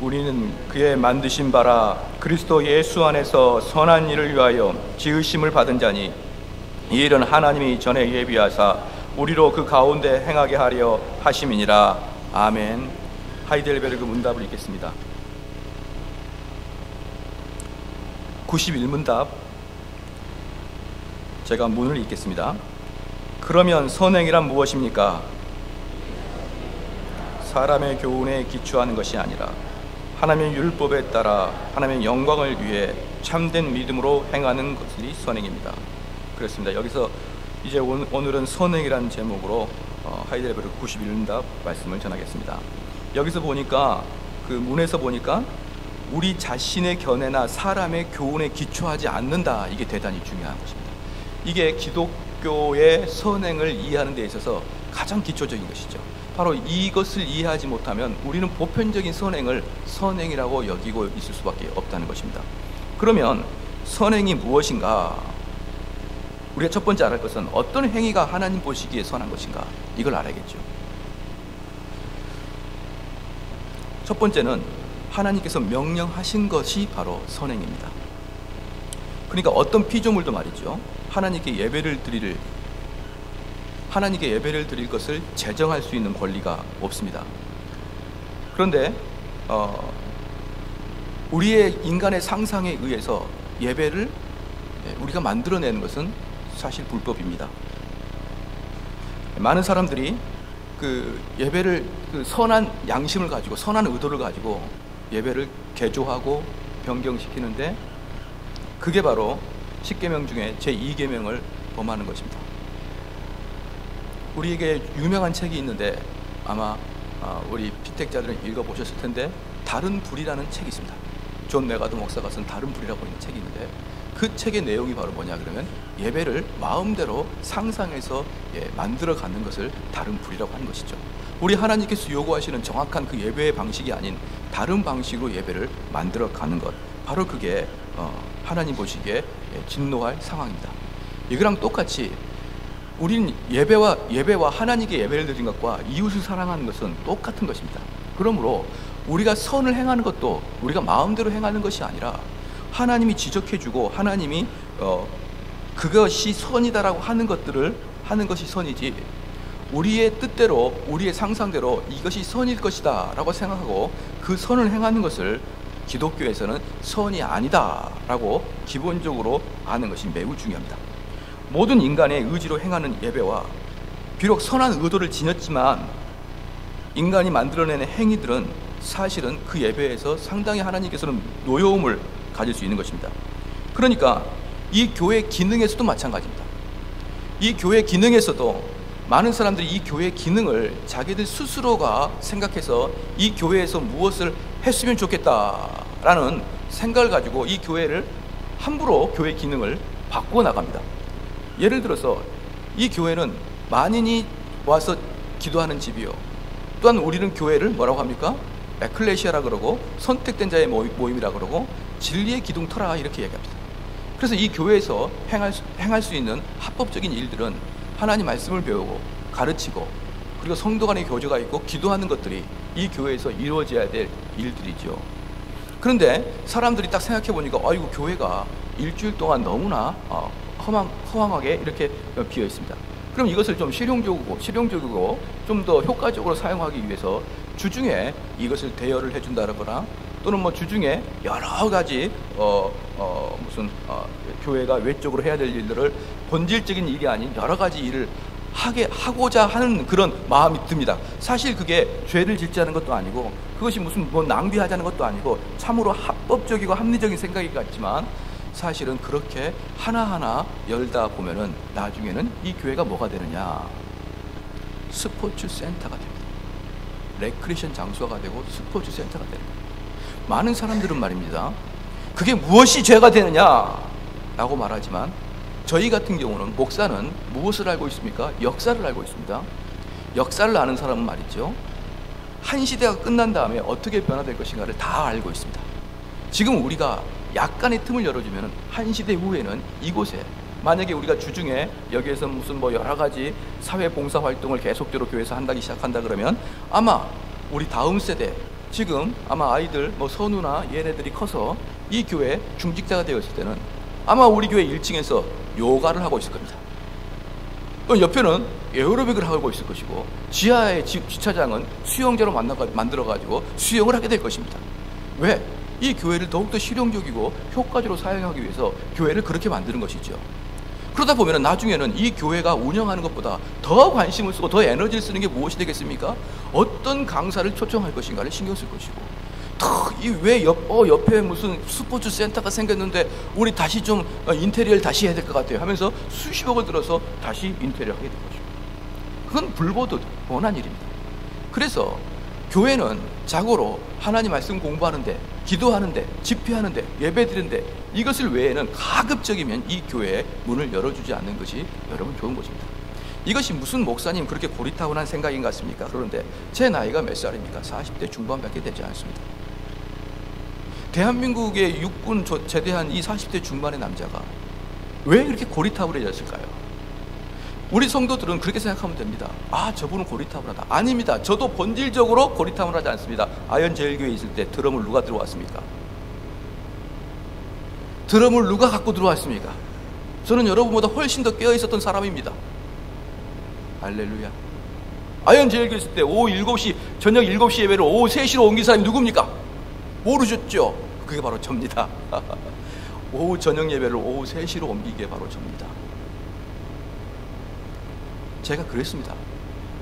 우리는 그의 만드신 바라 그리스도 예수 안에서 선한 일을 위하여 지으심을 받은 자니 이 일은 하나님이 전에 예비하사 우리로 그 가운데 행하게 하려 하심이니라. 아멘. 하이델베르그 문답을 읽겠습니다. 91문답 제가 문을 읽겠습니다. 그러면 선행이란 무엇입니까? 사람의 교훈에 기초하는 것이 아니라 하나님의 율법에 따라 하나님의 영광을 위해 참된 믿음으로 행하는 것이 선행입니다. 그렇습니다. 여기서 이제 오늘은 선행이라는 제목으로 하이델베르그 91문답 말씀을 전하겠습니다. 여기서 보니까 그 문에서 보니까 우리 자신의 견해나 사람의 교훈에 기초하지 않는다. 이게 대단히 중요한 것입니다. 이게 기독교의 선행을 이해하는 데 있어서 가장 기초적인 것이죠. 바로 이것을 이해하지 못하면 우리는 보편적인 선행을 선행이라고 여기고 있을 수밖에 없다는 것입니다. 그러면 선행이 무엇인가? 우리가 첫 번째 알아야 할 것은 어떤 행위가 하나님 보시기에 선한 것인가? 이걸 알아야겠죠. 첫 번째는 하나님께서 명령하신 것이 바로 선행입니다. 그러니까 어떤 피조물도 말이죠, 하나님께 예배를 드릴 것을 제정할 수 있는 권리가 없습니다. 그런데 우리의 인간의 상상에 의해서 예배를 우리가 만들어내는 것은 사실 불법입니다. 많은 사람들이 그 예배를 선한 양심을 가지고 선한 의도를 가지고 예배를 개조하고 변경시키는데 그게 바로 10계명 중에 제2계명을 범하는 것입니다. 우리에게 유명한 책이 있는데 아마 우리 피택자들은 읽어보셨을 텐데 다른 불이라는 책이 있습니다. 존 메가더 목사가 쓴 다른 불이라고 있는 책이 있는데 그 책의 내용이 바로 뭐냐 그러면 예배를 마음대로 상상해서 만들어 가는 것을 다른 불이라고 하는 것이죠. 우리 하나님께서 요구하시는 정확한 그 예배의 방식이 아닌 다른 방식으로 예배를 만들어 가는 것, 바로 그게 하나님 보시기에 진노할 상황입니다. 이거랑 똑같이 우리는 예배와 하나님께 예배를 드린 것과 이웃을 사랑하는 것은 똑같은 것입니다. 그러므로 우리가 선을 행하는 것도 우리가 마음대로 행하는 것이 아니라 하나님이 지적해주고 하나님이 그것이 선이다라고 하는 것들을 하는 것이 선이지, 우리의 뜻대로 우리의 상상대로 이것이 선일 것이다 라고 생각하고 그 선을 행하는 것을 기독교에서는 선이 아니다 라고 기본적으로 아는 것이 매우 중요합니다. 모든 인간의 의지로 행하는 예배와 비록 선한 의도를 지녔지만 인간이 만들어내는 행위들은 사실은 그 예배에서 상당히 하나님께서는 노여움을 가질 수 있는 것입니다. 그러니까 이 교회 기능에서도 마찬가지입니다. 이 교회 기능에서도 많은 사람들이 이 교회 기능을 자기들 스스로가 생각해서 이 교회에서 무엇을 했으면 좋겠다라는 생각을 가지고 이 교회를 함부로 교회 기능을 바꾸어 나갑니다. 예를 들어서 이 교회는 만인이 와서 기도하는 집이요, 또한 우리는 교회를 뭐라고 합니까? 에클레시아라 그러고 선택된 자의 모임이라 그러고 진리의 기둥터라 이렇게 얘기합니다. 그래서 이 교회에서 행할 수 있는 합법적인 일들은 하나님 말씀을 배우고 가르치고 그리고 성도 간의 교제가 있고 기도하는 것들이 이 교회에서 이루어져야 될 일들이죠. 그런데 사람들이 딱 생각해 보니까 아이고 교회가 일주일 동안 너무나 허황하게 이렇게 비어 있습니다. 그럼 이것을 좀 실용적이고 좀 더 효과적으로 사용하기 위해서 주중에 이것을 대여를 해준다거나 또는 뭐 주중에 여러 가지 교회가 외적으로 해야 될 일들을 본질적인 일이 아닌 여러 가지 일을 하고자 하는 그런 마음이 듭니다. 사실 그게 죄를 짓지 않은 것도 아니고 그것이 무슨 낭비하자는 것도 아니고 참으로 합법적이고 합리적인 생각이 같지만 사실은 그렇게 하나하나 열다 보면은 나중에는 이 교회가 뭐가 되느냐, 스포츠 센터가 됩니다. 레크레이션 장소가 되고 스포츠 센터가 되는 거예요. 많은 사람들은 말입니다, 그게 무엇이 죄가 되느냐 라고 말하지만 저희 같은 경우는 목사는 무엇을 알고 있습니까? 역사를 알고 있습니다. 역사를 아는 사람은 말이죠, 한 시대가 끝난 다음에 어떻게 변화될 것인가를 다 알고 있습니다. 지금 우리가 약간의 틈을 열어주면 한 시대 후에는 이곳에 만약에 우리가 주중에 여기에서 무슨 여러 가지 사회 봉사 활동을 계속적으로 교회에서 한다기 시작한다 그러면 아마 우리 다음 세대 지금 아마 아이들 뭐 선우나 얘네들이 커서 이 교회 중직자가 되었을 때는 아마 우리 교회 1층에서 요가를 하고 있을 겁니다. 옆에는 에어로빅을 하고 있을 것이고 지하의 주차장은 수영장으로 만들어가지고 수영을 하게 될 것입니다. 왜? 이 교회를 더욱더 실용적이고 효과적으로 사용하기 위해서 교회를 그렇게 만드는 것이죠. 그러다 보면 나중에는 이 교회가 운영하는 것보다 더 관심을 쓰고 더 에너지를 쓰는 게 무엇이 되겠습니까? 어떤 강사를 초청할 것인가를 신경 쓸 것이고, 왜 옆에 무슨 스포츠 센터가 생겼는데 우리 다시 좀 인테리어를 다시 해야 될 것 같아요 하면서 수십억을 들어서 다시 인테리어 하게 될 것이고, 그건 불보듯 뻔한 일입니다. 그래서 교회는 자고로 하나님 말씀 공부하는데, 기도하는데, 집회하는데, 예배드리는데 이것을 외에는 가급적이면 이 교회에 문을 열어주지 않는 것이 여러분 좋은 것입니다. 이것이 무슨 목사님 그렇게 고리타분한 생각인 것 같습니까? 그런데 제 나이가 몇 살입니까? 40대 중반밖에 되지 않습니다. 대한민국의 육군 제대한 이 40대 중반의 남자가 왜 그렇게 고리타분해졌을까요? 우리 성도들은 그렇게 생각하면 됩니다. 아, 저분은 고리타분하다. 아닙니다. 저도 본질적으로 고리타분하지 않습니다. 아현제일교회에 있을 때 드럼을 누가 들어왔습니까? 드럼을 누가 갖고 들어왔습니까? 저는 여러분보다 훨씬 더 깨어있었던 사람입니다. 할렐루야. 아현제일교회 있을 때 오후 7시, 저녁 7시 예배를 오후 3시로 옮긴 사람이 누굽니까? 모르셨죠? 그게 바로 접니다. 오후 저녁 예배를 오후 3시로 옮기게 바로 접니다. 제가 그랬습니다.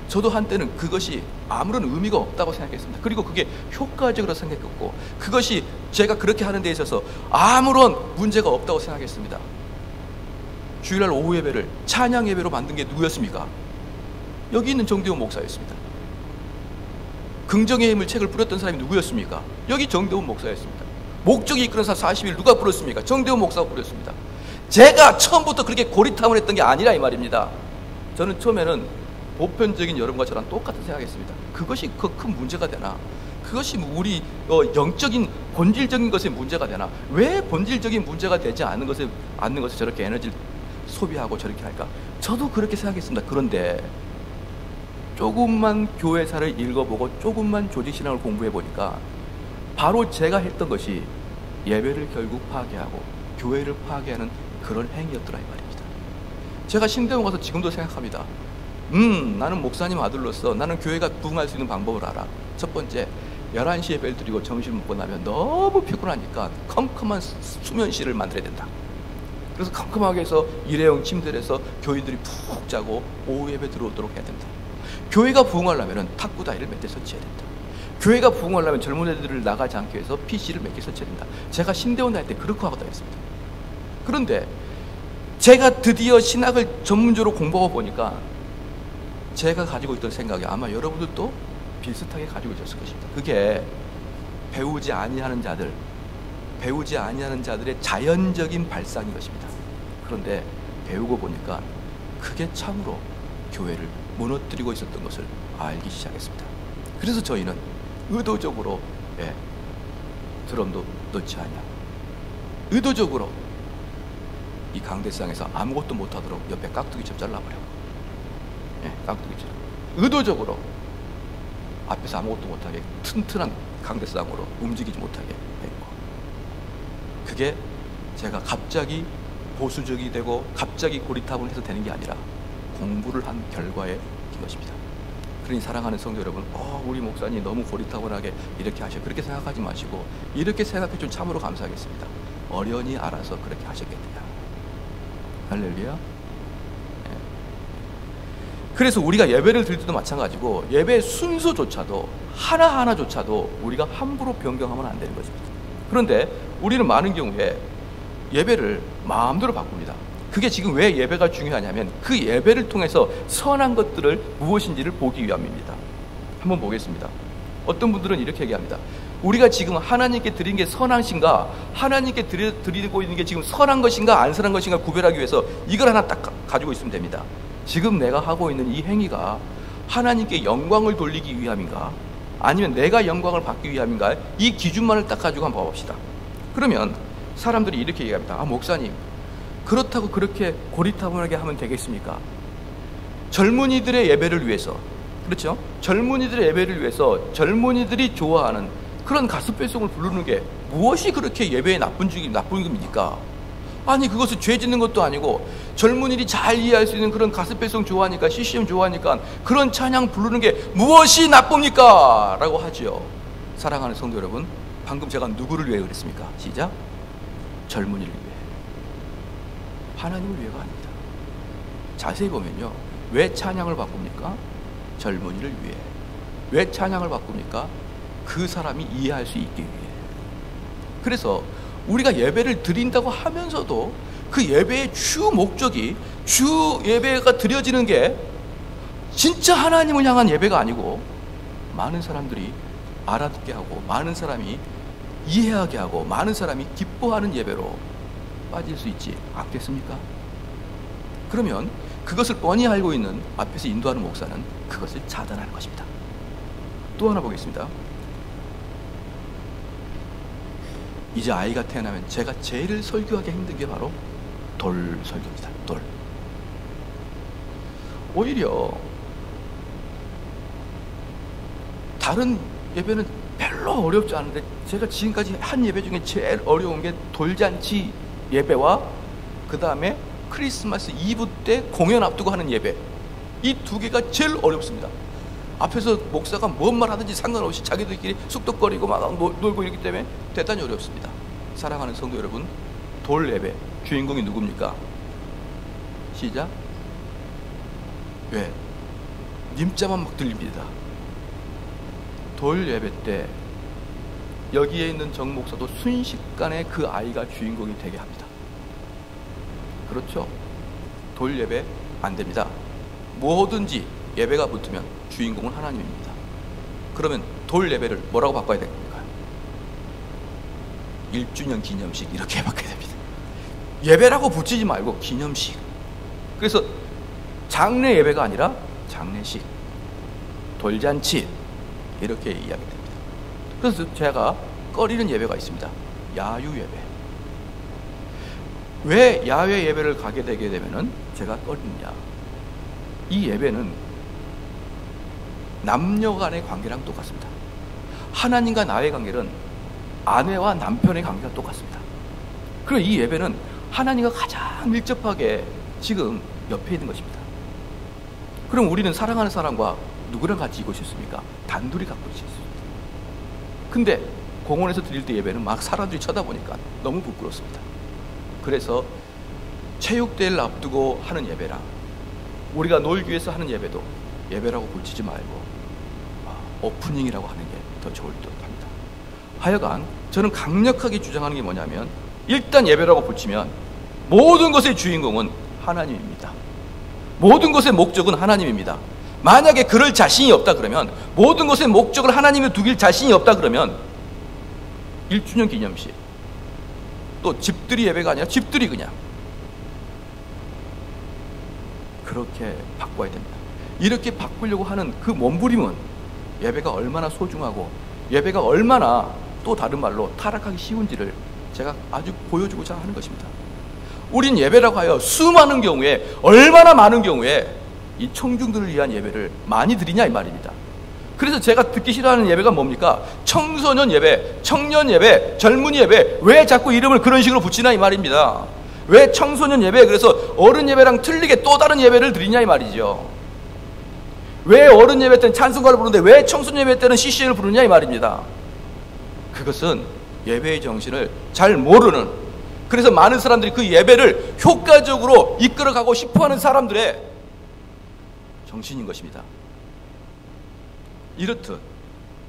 저도 한때는 그것이 아무런 의미가 없다고 생각했습니다. 그리고 그게 효과적으로 생각했고, 그것이 제가 그렇게 하는 데 있어서 아무런 문제가 없다고 생각했습니다. 주일날 오후 예배를 찬양 예배로 만든 게 누구였습니까? 여기 있는 정대훈 목사였습니다. 긍정의 힘을 책을 뿌렸던 사람이 누구였습니까? 여기 정대훈 목사였습니다. 목적이 이끄는 사 40일 누가 뿌렸습니까? 정대훈 목사가 뿌렸습니다. 제가 처음부터 그렇게 고리타분했던 게 아니라 이 말입니다. 저는 처음에는 보편적인 여러분과 저랑 똑같은 생각했습니다. 그것이 그 큰 문제가 되나? 그것이 우리 영적인 본질적인 것에 문제가 되나? 왜 본질적인 문제가 되지 않는 것에 저렇게 에너지를 소비하고 저렇게 할까? 저도 그렇게 생각했습니다. 그런데 조금만 교회사를 읽어보고 조금만 조직신앙을 공부해보니까 바로 제가 했던 것이 예배를 결국 파괴하고 교회를 파괴하는 그런 행위였더라 이 말입니다. 제가 신대원 가서 지금도 생각합니다. 나는 목사님 아들로서 나는 교회가 부흥할 수 있는 방법을 알아. 첫 번째, 11시에 예배를 드리고 점심 먹고 나면 너무 피곤하니까 컴컴한 수면실을 만들어야 된다. 그래서 컴컴하게 해서 일회용 침대에서 교인들이 푹 자고 오후 예배 들어오도록 해야 된다. 교회가 부흥하려면 탁구다이를 몇 대 설치해야 된다. 교회가 부흥하려면 젊은 애들을 나가지 않게 해서 PC를 몇 개 설치해야 된다. 제가 신대원 다닐 때 그렇게 하고 다녔습니다. 그런데 제가 드디어 신학을 전문적으로 공부하고 보니까 제가 가지고 있던 생각이 아마 여러분들도 비슷하게 가지고 있었을 것입니다. 그게 배우지 아니하는 자들의 자연적인 발상인 것입니다. 그런데 배우고 보니까 그게 참으로 교회를 무너뜨리고 있었던 것을 알기 시작했습니다. 그래서 저희는 의도적으로 드럼도 넣지 않냐, 의도적으로 이 강대상에서 아무것도 못하도록 옆에 깍두기처럼 잘라버려고, 깍두기처럼 의도적으로 앞에서 아무것도 못하게 튼튼한 강대상으로 움직이지 못하게 했고, 그게 제가 갑자기 보수적이 되고 갑자기 고리타분해서 되는 게 아니라 공부를 한 결과의 것입니다. 그러니 사랑하는 성도 여러분, 우리 목사님 너무 고리타분하게 이렇게 하셔, 그렇게 생각하지 마시고 이렇게 생각해 좀 참으로 감사하겠습니다. 어련히 알아서 그렇게 하셨겠다. 할렐루야. 그래서 우리가 예배를 드릴 때도 마찬가지고 예배 순서조차도 하나하나조차도 우리가 함부로 변경하면 안 되는 것입니다. 그런데 우리는 많은 경우에 예배를 마음대로 바꿉니다. 그게 지금 왜 예배가 중요하냐면 그 예배를 통해서 선한 것들을 무엇인지를 보기 위함입니다. 한번 보겠습니다. 어떤 분들은 이렇게 얘기합니다. 우리가 지금 하나님께 드린 게 선하신가, 하나님께 드리고 있는 게 지금 선한 것인가 안 선한 것인가 구별하기 위해서 이걸 하나 딱 가지고 있으면 됩니다. 지금 내가 하고 있는 이 행위가 하나님께 영광을 돌리기 위함인가, 아니면 내가 영광을 받기 위함인가, 이 기준만을 딱 가지고 한번 봐봅시다. 그러면 사람들이 이렇게 얘기합니다. 목사님, 그렇다고 그렇게 고리타분하게 하면 되겠습니까? 젊은이들의 예배를 위해서, 그렇죠? 젊은이들의 예배를 위해서 젊은이들이 좋아하는 그런 가스펠송을 부르는 게 무엇이 그렇게 예배의 나쁜 겁니까? 아니, 그것을 죄 짓는 것도 아니고 젊은이들이 잘 이해할 수 있는 그런 가스펠송 좋아하니까, CCM 좋아하니까 그런 찬양 부르는 게 무엇이 나쁩니까? 라고 하지요. 사랑하는 성도 여러분, 방금 제가 누구를 위해 그랬습니까? 시작. 젊은이를 위해. 하나님을 위해가 아닙니다. 자세히 보면요, 왜 찬양을 바꿉니까? 젊은이를 위해. 왜 찬양을 바꿉니까? 그 사람이 이해할 수 있기 위해. 그래서 우리가 예배를 드린다고 하면서도 그 예배의 주 목적이, 주 예배가 드려지는 게 진짜 하나님을 향한 예배가 아니고 많은 사람들이 알아듣게 하고 많은 사람이 이해하게 하고 많은 사람이 기뻐하는 예배로 빠질 수 있지 않겠습니까? 그러면 그것을 뻔히 알고 있는 앞에서 인도하는 목사는 그것을 차단하는 것입니다. 또 하나 보겠습니다. 이제 아이가 태어나면 제가 제일 설교하기 힘든 게 바로 돌 설교입니다. 돌. 오히려 다른 예배는 별로 어렵지 않은데 제가 지금까지 한 예배 중에 제일 어려운 게 돌잔치 예배와 그 다음에 크리스마스 이브 때 공연 앞두고 하는 예배, 이 두 개가 제일 어렵습니다. 앞에서 목사가 뭔 말 하든지 상관없이 자기들끼리 쑥덕거리고 막 놀고 이러기 때문에 대단히 어렵습니다. 사랑하는 성도 여러분, 돌 예배 주인공이 누굽니까? 시작. 왜? 님자만 막 들립니다. 돌 예배 때 여기에 있는 정 목사도 순식간에 그 아이가 주인공이 되게 합니다. 그렇죠? 돌 예배 안 됩니다. 뭐든지 예배가 붙으면 주인공은 하나님입니다. 그러면 돌 예배를 뭐라고 바꿔야 됩니까? 1주년 기념식 이렇게 바꿔야 됩니다. 예배라고 붙이지 말고 기념식. 그래서 장례 예배가 아니라 장례식, 돌잔치 이렇게 이야기 됩니다. 그래서 제가 꺼리는 예배가 있습니다. 야유 예배. 왜 야외 예배를 가게 되게 되면은 제가 꺼리느냐? 이 예배는 남녀 간의 관계랑 똑같습니다. 하나님과 나의 관계는 아내와 남편의 관계가 똑같습니다. 그리고 이 예배는 하나님과 가장 밀접하게 지금 옆에 있는 것입니다. 그럼 우리는 사랑하는 사람과 누구랑 같이 있고 싶습니까? 단둘이 갖고 있습니다. 근데 공원에서 드릴 때 예배는 막 사람들이 쳐다보니까 너무 부끄럽습니다. 그래서 체육대회를 앞두고 하는 예배랑 우리가 놀기 위해서 하는 예배도 예배라고 붙이지 말고 오프닝이라고 하는 게 더 좋을 듯 합니다. 하여간 저는 강력하게 주장하는 게 뭐냐면, 일단 예배라고 붙이면 모든 것의 주인공은 하나님입니다. 모든 것의 목적은 하나님입니다. 만약에 그럴 자신이 없다 그러면, 모든 것의 목적을 하나님에 두길 자신이 없다 그러면 1주년 기념식, 또 집들이 예배가 아니라 집들이 그냥 그렇게 바꿔야 됩니다. 이렇게 바꾸려고 하는 그 몸부림은 예배가 얼마나 소중하고 예배가 얼마나 또 다른 말로 타락하기 쉬운지를 제가 아주 보여주고자 하는 것입니다. 우린 예배라고 하여 수많은 경우에, 얼마나 많은 경우에 이 청중들을 위한 예배를 많이 드리냐 이 말입니다. 그래서 제가 듣기 싫어하는 예배가 뭡니까? 청소년 예배, 청년 예배, 젊은이 예배. 왜 자꾸 이름을 그런 식으로 붙이나 이 말입니다. 왜 청소년 예배, 그래서 어른 예배랑 틀리게 또 다른 예배를 드리냐 이 말이죠. 왜 어른 예배 때는 찬송가를 부르는데 왜 청소년 예배 때는 CC를 부르냐 이 말입니다. 그것은 예배의 정신을 잘 모르는, 그래서 많은 사람들이 그 예배를 효과적으로 이끌어가고 싶어하는 사람들의 정신인 것입니다. 이렇듯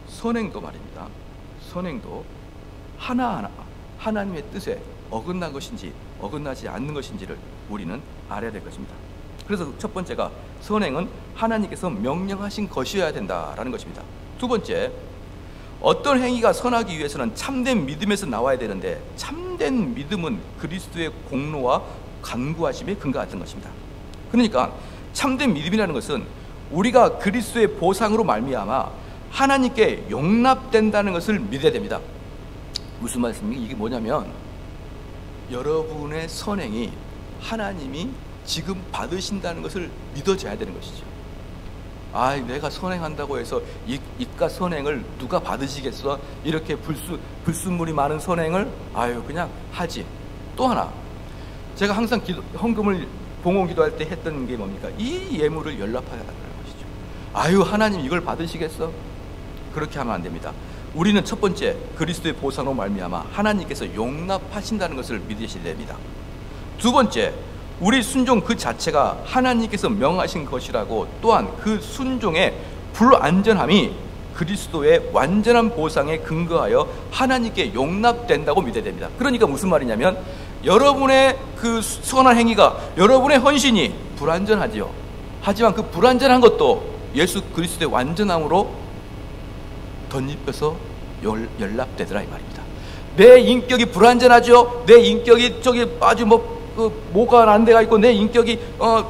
선행도 말입니다. 선행도 하나하나 하나님의 뜻에 어긋난 것인지 어긋나지 않는 것인지를 우리는 알아야 될 것입니다. 그래서 첫 번째가 선행은 하나님께서 명령하신 것이어야 된다라는 것입니다. 두 번째, 어떤 행위가 선하기 위해서는 참된 믿음에서 나와야 되는데, 참된 믿음은 그리스도의 공로와 간구하심에 근거했던 것입니다. 그러니까 참된 믿음이라는 것은 우리가 그리스도의 보상으로 말미암아 하나님께 용납된다는 것을 믿어야 됩니다. 무슨 말씀입니까? 이게 뭐냐면, 여러분의 선행이 하나님이 지금 받으신다는 것을 믿어져야 되는 것이죠. 아, 내가 선행한다고 해서 이깟 선행을 누가 받으시겠어? 이렇게 불순물이 많은 선행을 아유 그냥 하지. 또 하나, 제가 항상 헌금을 봉헌 기도할 때 했던 게 뭡니까? 이 예물을 연락하라는 것이죠. 아유 하나님 이걸 받으시겠어? 그렇게 하면 안 됩니다. 우리는 첫 번째 그리스도의 보상으로 말미암아 하나님께서 용납하신다는 것을 믿으셔야 됩니다. 두 번째, 우리 순종 그 자체가 하나님께서 명하신 것이라고, 또한 그 순종의 불완전함이 그리스도의 완전한 보상에 근거하여 하나님께 용납된다고 믿어야 됩니다. 그러니까 무슨 말이냐면, 여러분의 그 선한 행위가, 여러분의 헌신이 불완전하지요. 하지만 그 불완전한 것도 예수 그리스도의 완전함으로 덧입혀서 연락되더라 이 말입니다. 내 인격이 불완전하죠. 내 인격이 아주 뭐가 안 데가 있고 내 인격이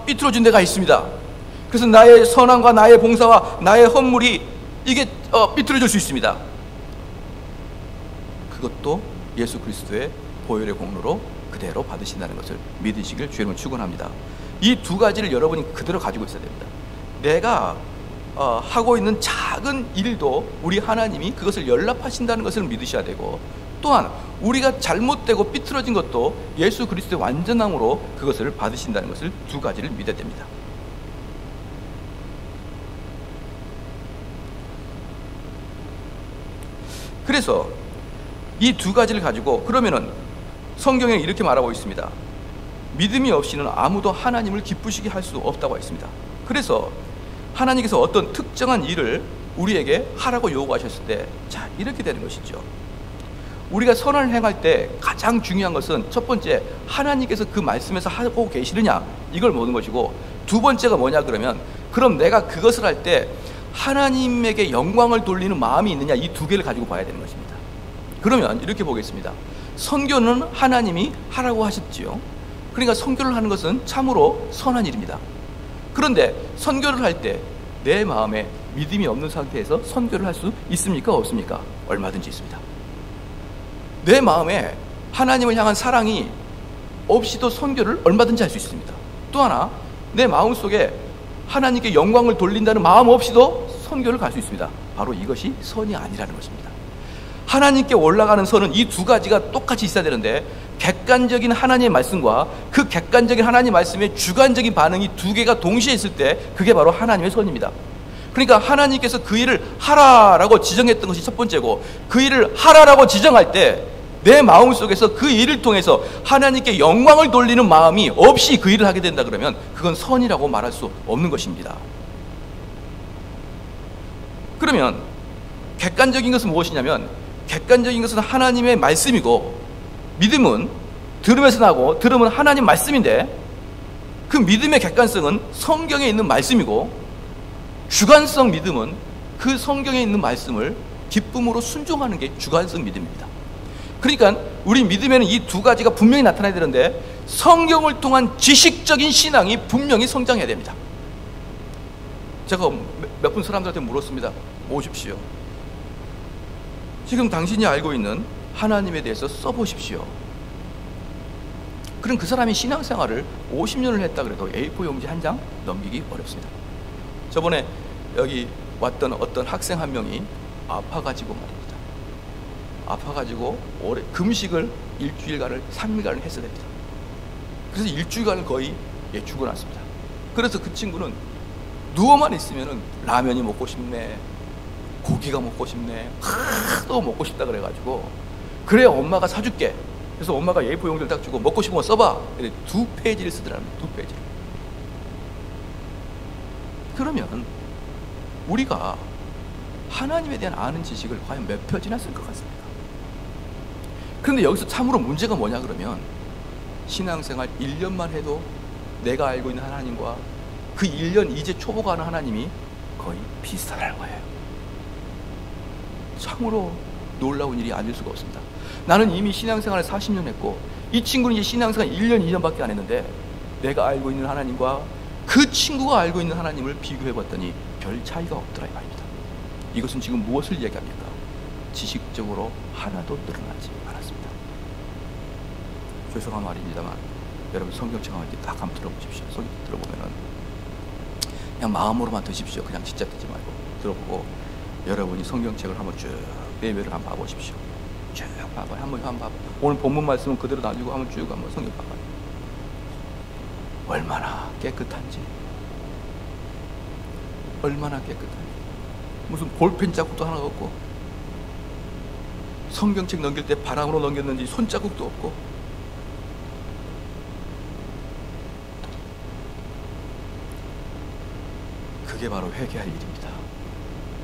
삐뚤어진 데가 있습니다. 그래서 나의 선함과 나의 봉사와 나의 헌물이 이게 삐뚤어질 수 있습니다. 그것도 예수 그리스도의 보혈의 공로로 그대로 받으신다는 것을 믿으시길 주의 이름으로 축원합니다. 이 두 가지를 여러분이 그대로 가지고 있어야 됩니다. 내가 하고 있는 작은 일도 우리 하나님이 그것을 연락하신다는 것을 믿으셔야 되고, 또한 우리가 잘못되고 삐뚤어진 것도 예수 그리스도의 완전함으로 그것을 받으신다는 것을, 두 가지를 믿어야 됩니다. 그래서 이 두 가지를 가지고, 그러면은 성경에 이렇게 말하고 있습니다. 믿음이 없이는 아무도 하나님을 기쁘시게 할 수 없다고 했습니다. 그래서 하나님께서 어떤 특정한 일을 우리에게 하라고 요구하셨을 때, 자, 이렇게 되는 것이죠. 우리가 선을 행할 때 가장 중요한 것은, 첫 번째, 하나님께서 그 말씀에서 하고 계시느냐, 이걸 보는 것이고, 두 번째가 뭐냐 그러면, 그럼 내가 그것을 할 때 하나님에게 영광을 돌리는 마음이 있느냐, 이 두 개를 가지고 봐야 되는 것입니다. 그러면 이렇게 보겠습니다. 선교는 하나님이 하라고 하셨지요. 그러니까 선교를 하는 것은 참으로 선한 일입니다. 그런데 선교를 할 때 내 마음에 믿음이 없는 상태에서 선교를 할 수 있습니까? 없습니까? 얼마든지 있습니다. 내 마음에 하나님을 향한 사랑이 없이도 선교를 얼마든지 할 수 있습니다. 또 하나, 내 마음속에 하나님께 영광을 돌린다는 마음 없이도 선교를 갈 수 있습니다. 바로 이것이 선이 아니라는 것입니다. 하나님께 올라가는 선은 이 두 가지가 똑같이 있어야 되는데, 객관적인 하나님의 말씀과 그 객관적인 하나님의 말씀의 주관적인 반응이 두 개가 동시에 있을 때, 그게 바로 하나님의 선입니다. 그러니까 하나님께서 그 일을 하라라고 지정했던 것이 첫 번째고, 그 일을 하라라고 지정할 때 내 마음속에서 그 일을 통해서 하나님께 영광을 돌리는 마음이 없이 그 일을 하게 된다 그러면 그건 선이라고 말할 수 없는 것입니다. 그러면 객관적인 것은 무엇이냐면, 객관적인 것은 하나님의 말씀이고, 믿음은 들음에서 나고 들음은 하나님 말씀인데, 그 믿음의 객관성은 성경에 있는 말씀이고, 주관성 믿음은 그 성경에 있는 말씀을 기쁨으로 순종하는 게 주관성 믿음입니다. 그러니까 우리 믿음에는 이 두 가지가 분명히 나타나야 되는데, 성경을 통한 지식적인 신앙이 분명히 성장해야 됩니다. 제가 몇 분 사람들한테 물었습니다. 모십시오. 지금 당신이 알고 있는 하나님에 대해서 써보십시오. 그럼 그 사람이 신앙생활을 50년을 했다 그래도 A4 용지 한 장 넘기기 어렵습니다. 저번에 여기 왔던 어떤 학생 한 명이 아파가지고 말입니다. 아파가지고 오래 금식을 일주일간을 3일간을 했어야 됩니다. 그래서 일주일간을 거의 죽어놨습니다. 그래서 그 친구는 누워만 있으면은 라면이 먹고 싶네, 고기가 먹고 싶네, 또 먹고 싶다 그래가지고, 그래 엄마가 사줄게. 그래서 엄마가 A4 용지를 딱 주고 먹고 싶은 거 써봐. 2페이지를 쓰더라고요. 2페이지를. 그러면 우리가 하나님에 대한 아는 지식을 과연 몇 페이지나 쓸 것 같습니까? 그런데 여기서 참으로 문제가 뭐냐 그러면, 신앙생활 1년만 해도 내가 알고 있는 하나님과 그 1년 이제 초보가는 하나님이 거의 비슷하다는 거예요. 참으로 놀라운 일이 아닐 수가 없습니다. 나는 이미 신앙생활을 40년 했고, 이 친구는 이제 신앙생활 1년, 2년밖에 안 했는데, 내가 알고 있는 하나님과 그 친구가 알고 있는 하나님을 비교해봤더니 별 차이가 없더라 이 말입니다. 이것은 지금 무엇을 얘기합니까? 지식적으로 하나도 늘어나지 않았습니다. 죄송한 말입니다만, 여러분 성경책 한번 딱 한번 들어보십시오. 성경 들어보면은 그냥 마음으로만 드십시오. 그냥 진짜 듣지 말고 들어보고 여러분이 성경책을 한번 쭉 매매를 한번 봐보십시오. 쭉 봐봐요. 한번 봐봐. 오늘 본문 말씀은 그대로 놔두고 한번 쭉 한번 성경 봐봐요. 얼마나 깨끗한지, 얼마나 깨끗한지. 무슨 볼펜 자국도 하나 없고, 성경책 넘길 때 바람으로 넘겼는지 손자국도 없고, 그게 바로 회개할 일입니다.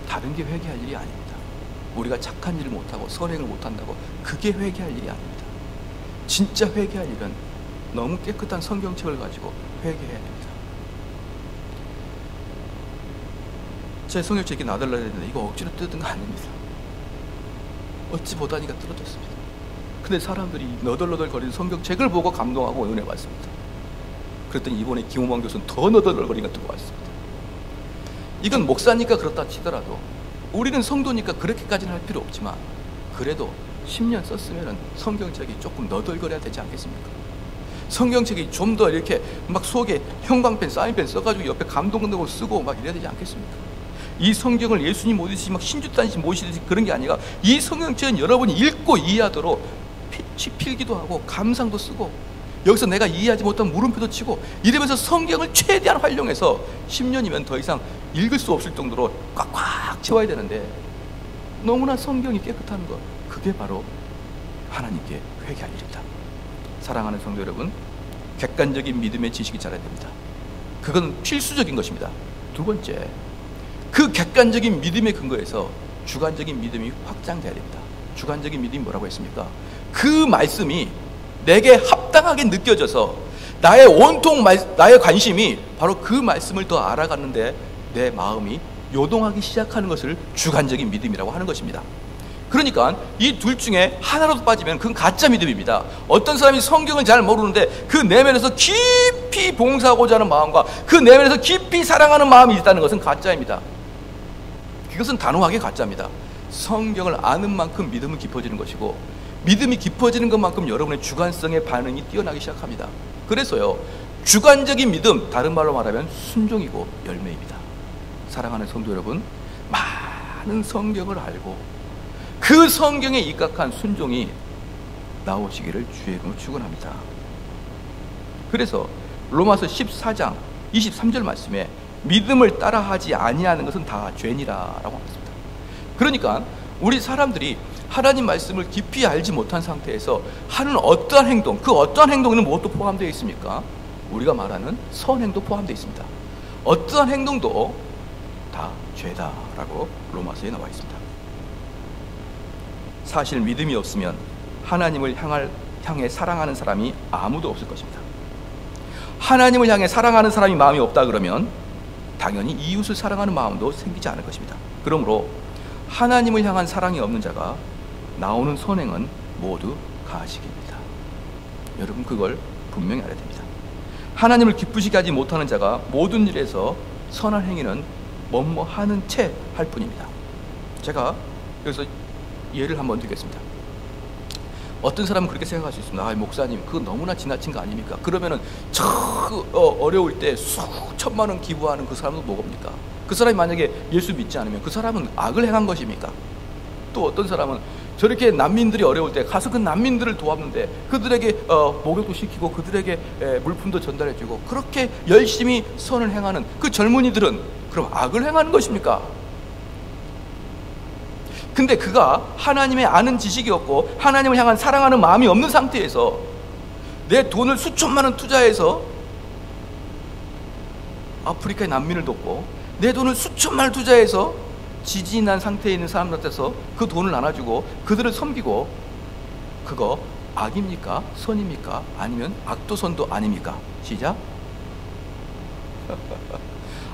다른 게 회개할 일이 아닙니다. 우리가 착한 일을 못하고 선행을 못한다고 그게 회개할 일이 아닙니다. 진짜 회개할 일은 너무 깨끗한 성경책을 가지고 회개해야 됩니다. 제 성경책이 나달라야 되는데 이거 억지로 뜯은 거 아닙니다. 어찌 보다니까 떨어졌습니다. 근데 사람들이 너덜너덜 거리는 성경책을 보고 감동하고 은혜 받습니다. 그랬더니 이번에 김호만 교수는 더 너덜너덜거리니까 듣고 왔습니다. 이건 목사니까 그렇다 치더라도 우리는 성도니까 그렇게까지는 할 필요 없지만 그래도 10년 썼으면 성경책이 조금 너덜거려야 되지 않겠습니까? 성경책이 좀 더 이렇게 막 속에 형광펜, 사인펜 써가지고 옆에 감동으로 쓰고 막 이래야 되지 않겠습니까? 이 성경을 예수님 모시듯이 막 신주단식 모시듯이 그런 게 아니라 이 성경책은 여러분이 읽고 이해하도록 필기도 하고 감상도 쓰고 여기서 내가 이해하지 못한 물음표도 치고 이러면서 성경을 최대한 활용해서 10년이면 더 이상 읽을 수 없을 정도로 꽉꽉 채워야 되는데 너무나 성경이 깨끗한 것, 그게 바로 하나님께 회개할 일입니다. 사랑하는 성도 여러분, 객관적인 믿음의 지식이 자라야 됩니다. 그건 필수적인 것입니다. 두 번째, 그 객관적인 믿음의 근거에서 주관적인 믿음이 확장돼야 됩니다. 주관적인 믿음이 뭐라고 했습니까? 그 말씀이 내게 합당하게 느껴져서 나의 온통 나의 관심이 바로 그 말씀을 더 알아가는데 내 마음이 요동하기 시작하는 것을 주관적인 믿음이라고 하는 것입니다. 그러니까 이 둘 중에 하나라도 빠지면 그건 가짜 믿음입니다. 어떤 사람이 성경을 잘 모르는데 그 내면에서 깊이 봉사하고자 하는 마음과 그 내면에서 깊이 사랑하는 마음이 있다는 것은 가짜입니다. 그것은 단호하게 가짜입니다. 성경을 아는 만큼 믿음은 깊어지는 것이고 믿음이 깊어지는 것만큼 여러분의 주관성의 반응이 뛰어나기 시작합니다. 그래서요, 주관적인 믿음, 다른 말로 말하면 순종이고 열매입니다. 사랑하는 성도 여러분, 많은 성경을 알고 그 성경에 입각한 순종이 나오시기를 주의 이름으로 축원합니다. 그래서 로마서 14장 23절 말씀에 믿음을 따라하지 아니하는 것은 다 죄니라라고 했습니다. 그러니까 우리 사람들이 하나님 말씀을 깊이 알지 못한 상태에서 하는 어떠한 행동, 그 어떠한 행동에는 무엇도 포함되어 있습니까? 우리가 말하는 선행도 포함되어 있습니다. 어떠한 행동도 다 죄다라고 로마서에 나와 있습니다. 사실 믿음이 없으면 하나님을 향해 사랑하는 사람이 아무도 없을 것입니다. 하나님을 향해 사랑하는 사람이 마음이 없다 그러면 당연히 이웃을 사랑하는 마음도 생기지 않을 것입니다. 그러므로 하나님을 향한 사랑이 없는 자가 나오는 선행은 모두 가식입니다. 여러분, 그걸 분명히 알아야 됩니다. 하나님을 기쁘시게 하지 못하는 자가 모든 일에서 선한 행위는 뭐뭐 하는 채 할 뿐입니다. 제가 여기서 예를 한번 드리겠습니다. 어떤 사람은 그렇게 생각할 수 있습니다. 목사님, 그거 너무나 지나친 거 아닙니까? 그러면은 어려울 때 수천만 원 기부하는 그 사람은 뭐겁니까? 그 사람이 만약에 예수 믿지 않으면 그 사람은 악을 행한 것입니까? 또 어떤 사람은 저렇게 난민들이 어려울 때 가서 그 난민들을 도왔는데 그들에게 목욕도 시키고 그들에게 물품도 전달해주고 그렇게 열심히 선을 행하는 그 젊은이들은 그럼 악을 행하는 것입니까? 근데 그가 하나님의 아는 지식이 없고 하나님을 향한 사랑하는 마음이 없는 상태에서 내 돈을 수천만 원 투자해서 아프리카의 난민을 돕고 내 돈을 수천만 원 투자해서 지진이 난 상태에 있는 사람들한테서 그 돈을 나눠주고 그들을 섬기고, 그거 악입니까? 선입니까? 아니면 악도 선도 아닙니까? 시작.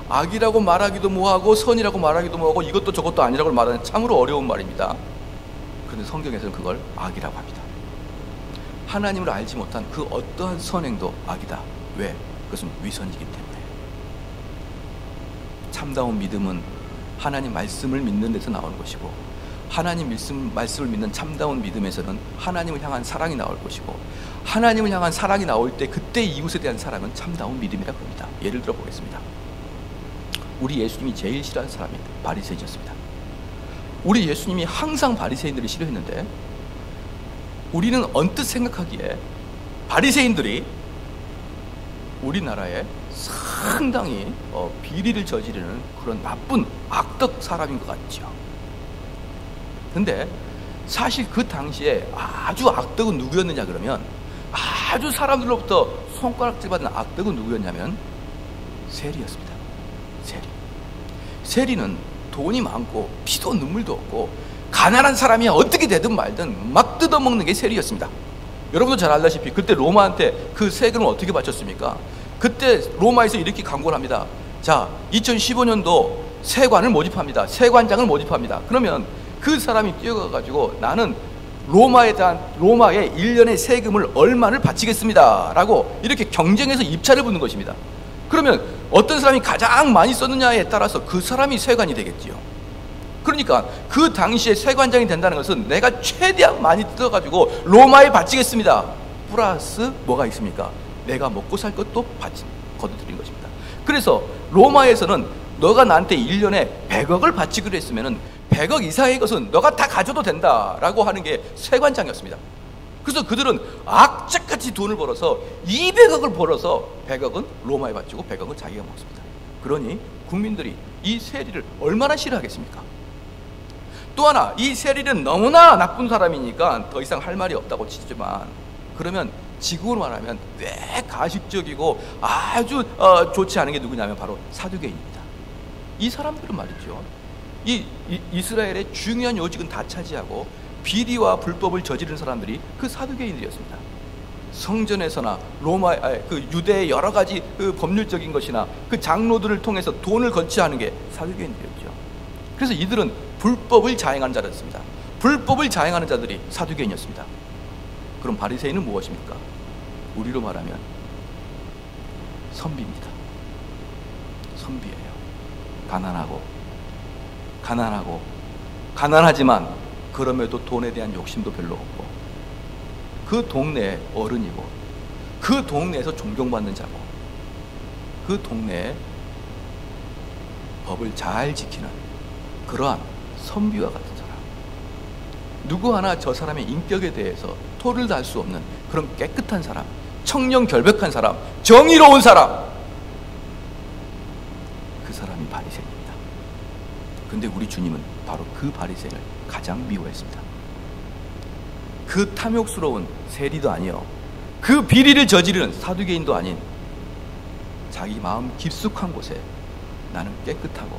악이라고 말하기도 뭐하고 선이라고 말하기도 뭐하고 이것도 저것도 아니라고 말하는 참으로 어려운 말입니다. 그런데 성경에서는 그걸 악이라고 합니다. 하나님을 알지 못한 그 어떠한 선행도 악이다. 왜? 그것은 위선이기 때문에. 참다운 믿음은 하나님 말씀을 믿는 데서 나오는 것이고, 하나님 말씀을 믿는 참다운 믿음에서는 하나님을 향한 사랑이 나올 것이고, 하나님을 향한 사랑이 나올 때 그때 이웃에 대한 사랑은 참다운 믿음이라고 합니다. 예를 들어 보겠습니다. 우리 예수님이 제일 싫어하는 사람이 바리새인이었습니다. 우리 예수님이 항상 바리새인들을 싫어했는데 우리는 언뜻 생각하기에 바리새인들이 우리나라에 상당히 비리를 저지르는 그런 나쁜 악덕 사람인 것 같죠. 근데 사실 그 당시에 아주 악덕은 누구였느냐 그러면, 아주 사람들로부터 손가락질 받는 악덕은 누구였냐면 세리였습니다. 세리는 돈이 많고 피도 눈물도 없고 가난한 사람이 어떻게 되든 말든 막 뜯어먹는 게 세리였습니다. 여러분도 잘 알다시피 그때 로마한테 그 세금을 어떻게 바쳤습니까? 그때 로마에서 이렇게 광고를 합니다. 자, 2015년도 세관을 모집합니다. 세관장을 모집합니다. 그러면 그 사람이 뛰어가가지고 나는 로마에 1년의 세금을 얼마를 바치겠습니다 라고 이렇게 경쟁해서 입찰을 붙는 것입니다. 그러면 어떤 사람이 가장 많이 썼느냐에 따라서 그 사람이 세관이 되겠지요. 그러니까 그 당시에 세관장이 된다는 것은 내가 최대한 많이 뜯어가지고 로마에 바치겠습니다. 플러스 뭐가 있습니까? 내가 먹고 살 것도 거둬들인 것입니다. 그래서 로마에서는 너가 나한테 1년에 100억을 바치기로 했으면 100억 이상의 것은 너가 다 가져도 된다라고 하는 게 세관장이었습니다. 그래서 그들은 악착같이 돈을 벌어서 200억을 벌어서 100억은 로마에 바치고 100억은 자기가 먹습니다. 그러니 국민들이 이 세리를 얼마나 싫어하겠습니까? 또 하나, 이 세리는 너무나 나쁜 사람이니까 더 이상 할 말이 없다고 치지만, 그러면 지금으로 말하면 꽤 가식적이고 아주 좋지 않은 게 누구냐면 바로 사두개인입니다. 이 사람들은 말이죠, 이 이스라엘의 중요한 요직은 다 차지하고 비리와 불법을 저지른 사람들이 그 사두개인들이었습니다. 성전에서나 그 유대의 여러 가지 그 법률적인 것이나 그 장로들을 통해서 돈을 건치하는 게 사두개인들이었죠. 그래서 이들은 불법을 자행하는 자였습니다. 불법을 자행하는 자들이 사두개인이었습니다. 그럼 바리새인은 무엇입니까? 우리로 말하면 선비입니다. 선비예요. 가난하지만 그럼에도 돈에 대한 욕심도 별로 없고, 그 동네의 어른이고, 그 동네에서 존경받는 자고, 그 동네의 법을 잘 지키는 그러한 선비와 같은 사람, 누구 하나 저 사람의 인격에 대해서 토를 달 수 없는 그런 깨끗한 사람, 청렴결백한 사람, 정의로운 사람, 그 사람이 바리새인입니다. 근데 우리 주님은 바로 그 바리새인을 가장 미워했습니다. 그 탐욕스러운 세리도 아니요, 그 비리를 저지르는 사두개인도 아닌 자기 마음 깊숙한 곳에 나는 깨끗하고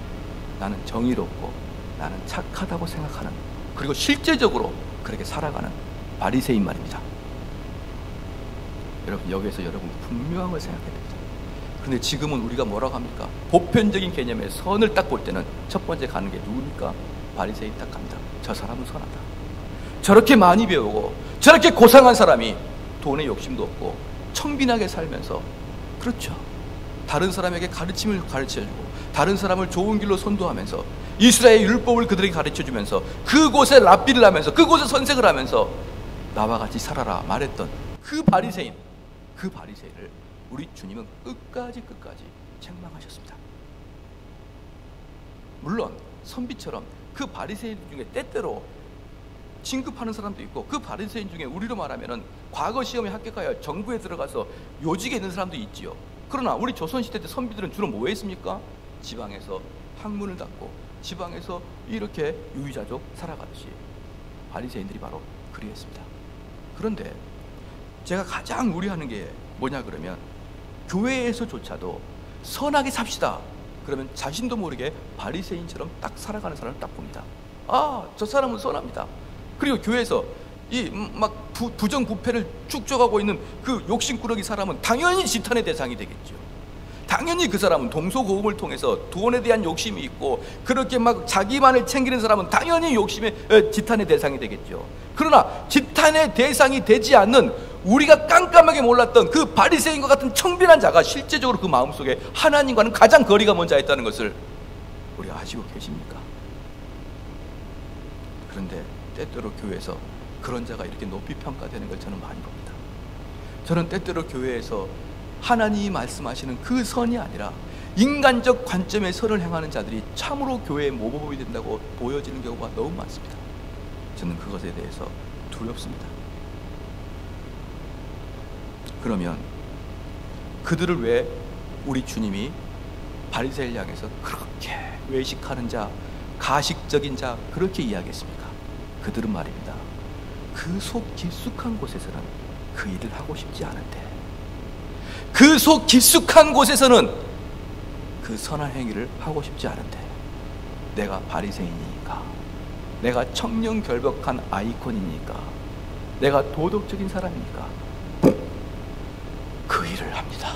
나는 정의롭고 나는 착하다고 생각하는, 그리고 실제적으로 그렇게 살아가는 바리새인 말입니다. 여러분, 여기에서 여러분 분명한 걸 생각해야 됩니다. 근데 지금은 우리가 뭐라고 합니까? 보편적인 개념의 선을 딱 볼 때는 첫 번째 가는 게 누굽니까? 바리새인 딱 갑니다. 저 사람은 선하다. 저렇게 많이 배우고 저렇게 고상한 사람이 돈에 욕심도 없고 청빈하게 살면서, 그렇죠, 다른 사람에게 가르침을 가르쳐주고 다른 사람을 좋은 길로 선도하면서 이스라엘 율법을 그들에게 가르쳐주면서 그곳에 랍비를 하면서 그곳에 선생을 하면서 나와 같이 살아라 말했던 그 바리새인을 우리 주님은 끝까지 책망하셨습니다. 물론 선비처럼 그 바리새인 중에 때때로 진급하는 사람도 있고, 그 바리새인 중에 우리로 말하면은 과거 시험에 합격하여 정부에 들어가서 요직에 있는 사람도 있지요. 그러나 우리 조선시대 때 선비들은 주로 뭐 했습니까? 지방에서 학문을 닦고 지방에서 이렇게 유유자적 살아가듯이 바리새인들이 바로 그리했습니다. 그런데 제가 가장 우려하는 게 뭐냐 그러면, 교회에서조차도 선하게 삽시다 그러면 자신도 모르게 바리새인처럼 딱 살아가는 사람을 딱 봅니다. 저 사람은 선합니다. 그리고 교회에서 이 막 부정부패를 축적하고 있는 그 욕심꾸러기 사람은 당연히 지탄의 대상이 되겠죠. 당연히 그 사람은 동서고금을 통해서 돈에 대한 욕심이 있고, 그렇게 막 자기만을 챙기는 사람은 당연히 지탄의 대상이 되겠죠. 그러나 지탄의 대상이 되지 않는, 우리가 깜깜하게 몰랐던 그 바리새인과 같은 청빈한 자가 실제적으로 그 마음속에 하나님과는 가장 거리가 먼 자였다는 것을 우리가 아시고 계십니까? 그런데 때때로 교회에서 그런 자가 이렇게 높이 평가되는 걸 저는 많이 봅니다. 저는 때때로 교회에서 하나님이 말씀하시는 그 선이 아니라 인간적 관점의 선을 행하는 자들이 참으로 교회의 모범이 된다고 보여지는 경우가 너무 많습니다. 저는 그것에 대해서 두렵습니다. 그러면 그들을 왜 우리 주님이 바리새인을 향해서 그렇게 외식하는 자, 가식적인 자 그렇게 이야기했습니까? 그들은 말입니다, 그 속 깊숙한 곳에서는 그 일을 하고 싶지 않은데, 그 속 깊숙한 곳에서는 그 선한 행위를 하고 싶지 않은데, 내가 바리새인이니까, 내가 청렴결벽한 아이콘이니까, 내가 도덕적인 사람이니까 그 일을 합니다.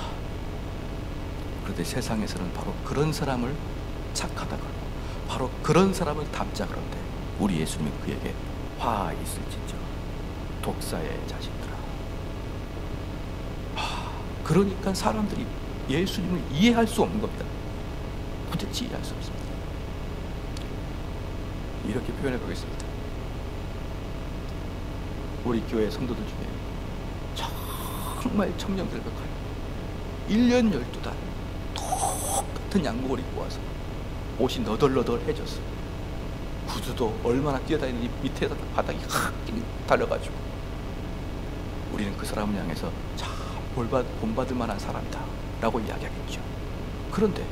그런데 세상에서는 바로 그런 사람을 착하다 그러고, 바로 그런 사람을 닮자 그러는데, 우리 예수님이 그에게 화 있을진저 독사의 자식들아. 그러니까 사람들이 예수님을 이해할 수 없는 겁니다. 도대체 이해할 수 없습니다. 이렇게 표현해 보겠습니다. 우리 교회 성도들 중에 정말 청렴결벽하여 1년 12달 똑같은 양복을 입고 와서 옷이 너덜너덜해졌어. 구두도 얼마나 뛰어다니는지 밑에서 바닥이 확 달려가지고, 우리는 그 사람을 향해서 참 본받을 만한 사람이다 라고 이야기하겠죠. 그런데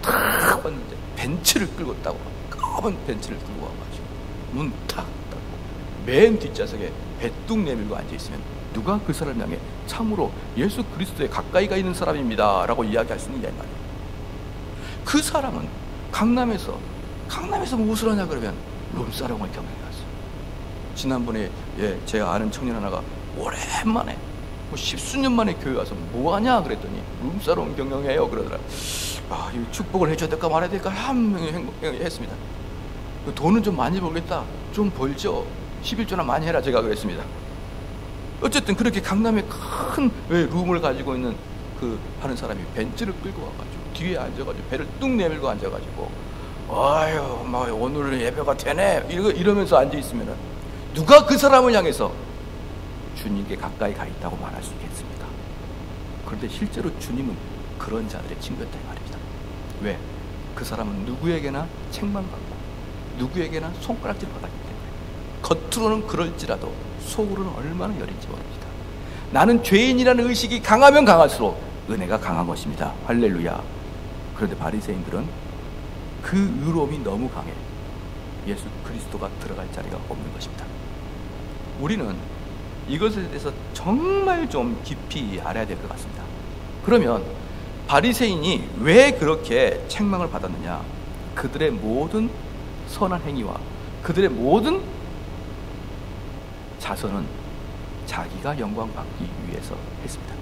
탁 왔는데 벤츠를 끌고 있다고, 검은 벤츠를 끌고 와가지고 문 탁 닫고 맨 뒷좌석에 배뚝 내밀고 앉아있으면 누가 그 사람을 향해 참으로 예수 그리스도에 가까이가 있는 사람입니다 라고 이야기할 수 있느냐 이 말이에요. 그 사람은 강남에서 무엇을 하냐 그러면 룸사롱을 경영해왔어요. 지난번에 제가 아는 청년 하나가 오랜만에 십수년 만에 교회 와서 뭐 하냐 그랬더니 룸사롱 경영해요 그러더라. 이 축복을 해줘야 될까 말아야 될까 한 명이 했습니다. 돈은 좀 많이 벌겠다, 좀 벌죠, 11조나 많이 해라 제가 그랬습니다. 어쨌든 그렇게 강남에 큰 룸을 가지고 있는 그 하는 사람이 벤츠를 끌고 와가지고 뒤에 앉아가지고 배를 뚝 내밀고 앉아가지고 아유 막 오늘은 예배가 되네 이러면서 앉아있으면은 누가 그 사람을 향해서 주님께 가까이 가 있다고 말할 수 있겠습니까? 그런데 실제로 주님은 그런 자들의 친구였다 이 말입니다. 왜? 그 사람은 누구에게나 책망받고 누구에게나 손가락질을 받았기 때문에 겉으로는 그럴지라도 속으로는 얼마나 여린지 모릅니다. 나는 죄인이라는 의식이 강하면 강할수록 은혜가 강한 것입니다. 할렐루야. 그런데 바리새인들은 그 의로움이 너무 강해 예수 그리스도가 들어갈 자리가 없는 것입니다. 우리는 이것에 대해서 정말 좀 깊이 알아야 될 것 같습니다. 그러면 바리새인이 왜 그렇게 책망을 받았느냐? 그들의 모든 선한 행위와 그들의 모든 자선은 자기가 영광받기 위해서 했습니다.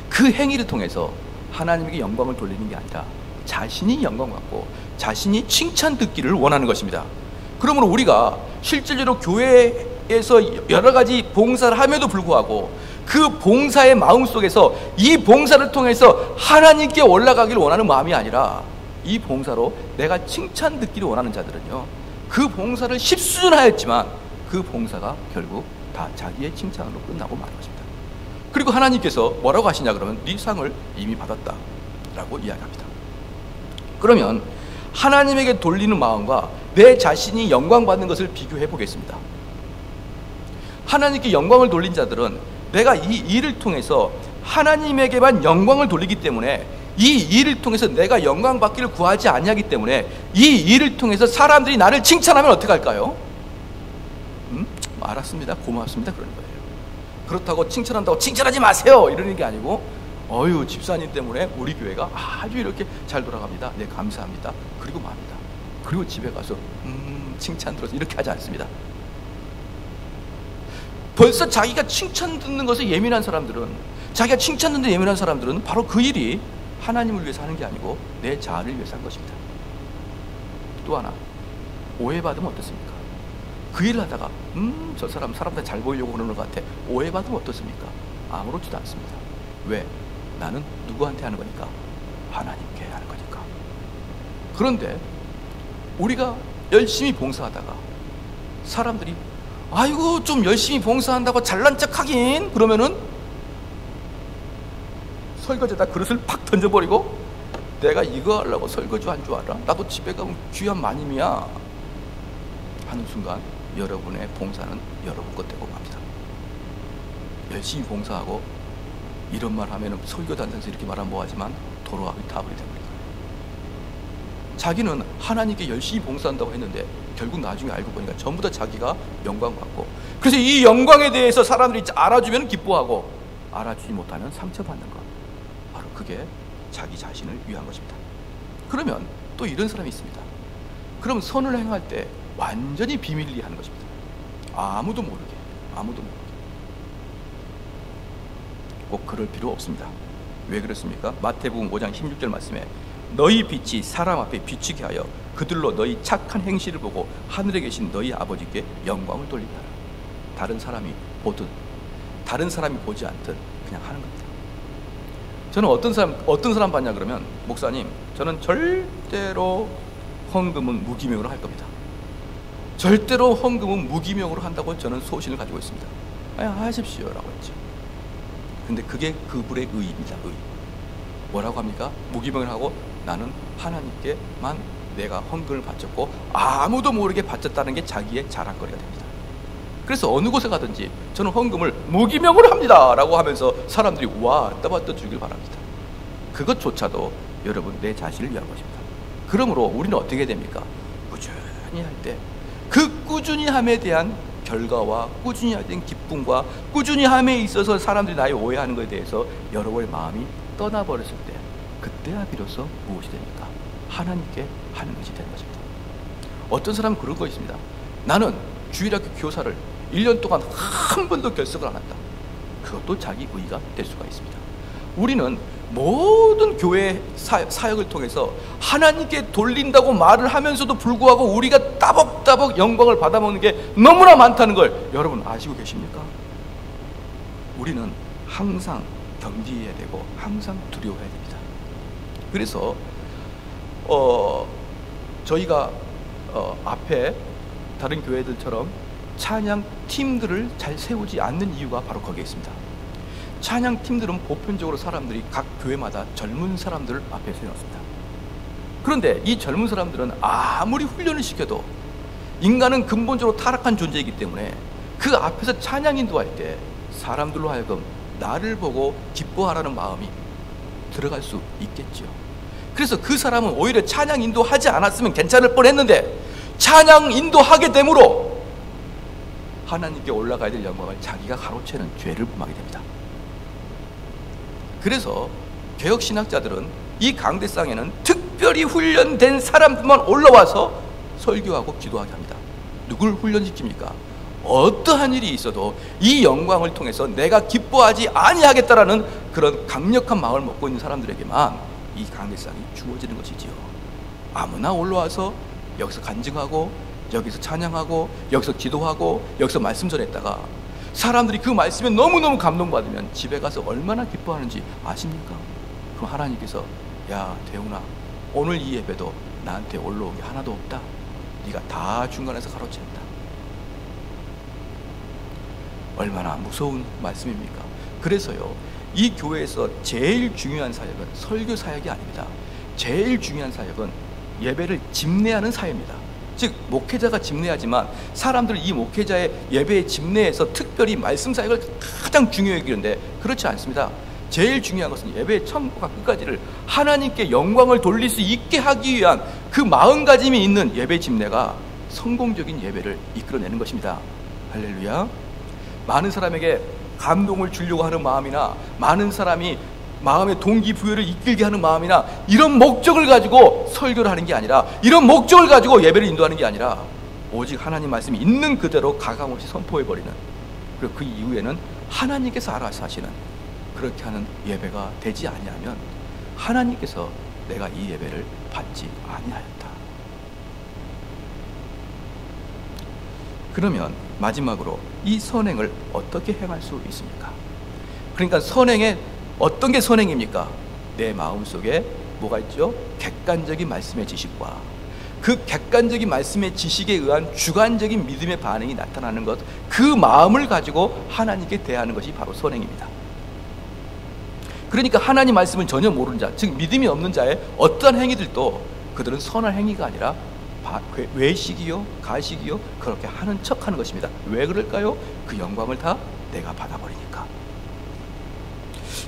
그 행위를 통해서 하나님에게 영광을 돌리는 게 아니라 자신이 영광받고 자신이 칭찬 듣기를 원하는 것입니다. 그러므로 우리가 실질적으로 교회에서 여러 가지 봉사를 함에도 불구하고 그 봉사의 마음속에서 이 봉사를 통해서 하나님께 올라가기를 원하는 마음이 아니라 이 봉사로 내가 칭찬 듣기를 원하는 자들은요, 그 봉사를 십수년하였지만 그 봉사가 결국 다 자기의 칭찬으로 끝나고 마는 것입니다. 그리고 하나님께서 뭐라고 하시냐 그러면 네 상을 이미 받았다 라고 이야기합니다. 그러면 하나님에게 돌리는 마음과 내 자신이 영광받는 것을 비교해 보겠습니다. 하나님께 영광을 돌린 자들은 내가 이 일을 통해서 하나님에게만 영광을 돌리기 때문에, 이 일을 통해서 내가 영광받기를 구하지 아니하기 때문에 이 일을 통해서 사람들이 나를 칭찬하면 어떻게 할까요? 알았습니다, 고맙습니다 그러는 거예요. 그렇다고 칭찬한다고 칭찬하지 마세요 이러는 게 아니고, 어휴 집사님 때문에 우리 교회가 아주 이렇게 잘 돌아갑니다, 네 감사합니다, 그리고 맙니다. 그리고 집에 가서 칭찬 들어서 이렇게 하지 않습니다. 벌써 자기가 칭찬 듣는 것에 예민한 사람들은, 자기가 칭찬 듣는 데 예민한 사람들은 바로 그 일이 하나님을 위해서 하는 게 아니고 내 자아를 위해서 한 것입니다. 또 하나, 오해받으면 어떻습니까? 그 일을 하다가 저 사람 사람들 잘 보이려고 그러는 것 같아, 오해받으면 어떻습니까? 아무렇지도 않습니다. 왜? 나는 누구한테 하는 거니까? 하나님께 하는 거니까. 그런데 우리가 열심히 봉사하다가 사람들이 아이고 좀 열심히 봉사한다고 잘난 척 하긴, 그러면은 설거지에다 그릇을 팍 던져버리고 내가 이거 하려고 설거지 한 줄 알아? 나도 집에 가면 귀한 마님이야 하는 순간 여러분의 봉사는 여러분 것 되고 맙니다. 열심히 봉사하고 이런 말 하면 설교단에서 이렇게 말하면 뭐하지만 도로하기 타버리 됩니다. 자기는 하나님께 열심히 봉사한다고 했는데 결국 나중에 알고 보니까 전부 다 자기가 영광 받고, 그래서 이 영광에 대해서 사람들이 알아주면 기뻐하고 알아주지 못하면 상처받는 것, 바로 그게 자기 자신을 위한 것입니다. 그러면 또 이런 사람이 있습니다. 그럼 선을 행할 때 완전히 비밀리에 하는 것입니다. 아무도 모르게. 꼭 그럴 필요 없습니다. 왜 그렇습니까? 마태복음 5장 16절 말씀에 너희 빛이 사람 앞에 비추게 하여 그들로 너희 착한 행실을 보고 하늘에 계신 너희 아버지께 영광을 돌리라. 다른 사람이 보든 다른 사람이 보지 않든 그냥 하는 겁니다. 저는 어떤 사람 봤냐 그러면, 목사님 저는 절대로 헌금은 무기명으로 할 겁니다. 절대로 헌금은 무기명으로 한다고 저는 소신을 가지고 있습니다. 하십시오 라고 했죠. 근데 그게 그분의 의입니다. 의. 뭐라고 합니까? 무기명을 하고 나는 하나님께만 내가 헌금을 바쳤고 아무도 모르게 바쳤다는 게 자기의 자랑거리가 됩니다. 그래서 어느 곳에 가든지 저는 헌금을 무기명으로 합니다 라고 하면서 사람들이 왔다 갔다 주길 바랍니다. 그것조차도 여러분 내 자신을 위한 것입니다. 그러므로 우리는 어떻게 됩니까? 꾸준히 할 때 그 꾸준히 함에 대한 결과와 꾸준히 할 땐 기쁨과 꾸준히 함에 있어서 사람들이 나의 오해하는 것에 대해서 여러분의 마음이 떠나버렸을 때, 그때야 비로소 무엇이 됩니까? 하나님께 하는 것이 되는 것입니다. 어떤 사람은 그런 거 있습니다. 나는 주일학교 교사를 1년 동안 한 번도 결석을 안 한다. 그것도 자기 의의가 될 수가 있습니다. 우리는 모든 교회 사역을 통해서 하나님께 돌린다고 말을 하면서도 불구하고 우리가 따벅따벅 영광을 받아먹는 게 너무나 많다는 걸 여러분 아시고 계십니까? 우리는 항상 경계해야 되고 항상 두려워해야 됩니다. 그래서 저희가 앞에 다른 교회들처럼 찬양 팀들을 잘 세우지 않는 이유가 바로 거기에 있습니다. 찬양 팀들은 보편적으로 사람들이 각 교회마다 젊은 사람들을 앞에 세워놨습니다. 그런데 이 젊은 사람들은 아무리 훈련을 시켜도 인간은 근본적으로 타락한 존재이기 때문에 그 앞에서 찬양 인도할 때 사람들로 하여금 나를 보고 기뻐하라는 마음이 들어갈 수 있겠죠. 그래서 그 사람은 오히려 찬양 인도하지 않았으면 괜찮을 뻔했는데 찬양 인도하게 되므로 하나님께 올라가야 될 영광을 자기가 가로채는 죄를 범하게 됩니다. 그래서 개혁신학자들은 이 강대상에는 특별히 훈련된 사람들만 올라와서 설교하고 기도하게 합니다. 누굴 훈련시킵니까? 어떠한 일이 있어도 이 영광을 통해서 내가 기뻐하지 아니하겠다라는 그런 강력한 마음을 먹고 있는 사람들에게만 이 강대상이 주어지는 것이지요. 아무나 올라와서 여기서 간증하고 여기서 찬양하고 여기서 기도하고 여기서 말씀 전했다가 사람들이 그 말씀에 너무너무 감동받으면 집에 가서 얼마나 기뻐하는지 아십니까? 그럼 하나님께서 야 대훈아, 오늘 이 예배도 나한테 올라온 게 하나도 없다. 네가 다 중간에서 가로챘다. 얼마나 무서운 말씀입니까? 그래서요, 이 교회에서 제일 중요한 사역은 설교 사역이 아닙니다. 제일 중요한 사역은 예배를 집례하는 사역입니다. 즉 목회자가 집례하지만 사람들 이 목회자의 예배의 집례에서 특별히 말씀 사역을 가장 중요히 여기는데 그렇지 않습니다. 제일 중요한 것은 예배의 처음부터 끝까지를 하나님께 영광을 돌릴 수 있게 하기 위한 그 마음가짐이 있는 예배 집례가 성공적인 예배를 이끌어내는 것입니다. 할렐루야. 많은 사람에게 감동을 주려고 하는 마음이나 많은 사람이 마음의 동기부여를 이끌게 하는 마음이나 이런 목적을 가지고 설교를 하는 게 아니라, 이런 목적을 가지고 예배를 인도하는 게 아니라 오직 하나님 말씀이 있는 그대로 가감없이 선포해버리는, 그리고 그 이후에는 하나님께서 알아서 하시는 그렇게 하는 예배가 되지 아니하면 하나님께서 내가 이 예배를 받지 아니하였다. 그러면 마지막으로 이 선행을 어떻게 행할 수 있습니까? 그러니까 선행에 어떤 게 선행입니까? 내 마음속에 뭐가 있죠? 객관적인 말씀의 지식과 그 객관적인 말씀의 지식에 의한 주관적인 믿음의 반응이 나타나는 것, 그 마음을 가지고 하나님께 대하는 것이 바로 선행입니다. 그러니까 하나님 말씀을 전혀 모르는 자, 즉 믿음이 없는 자의 어떠한 행위들도 그들은 선한 행위가 아니라 외식이요 가식이요 그렇게 하는 척하는 것입니다. 왜 그럴까요? 그 영광을 다 내가 받아버리니까.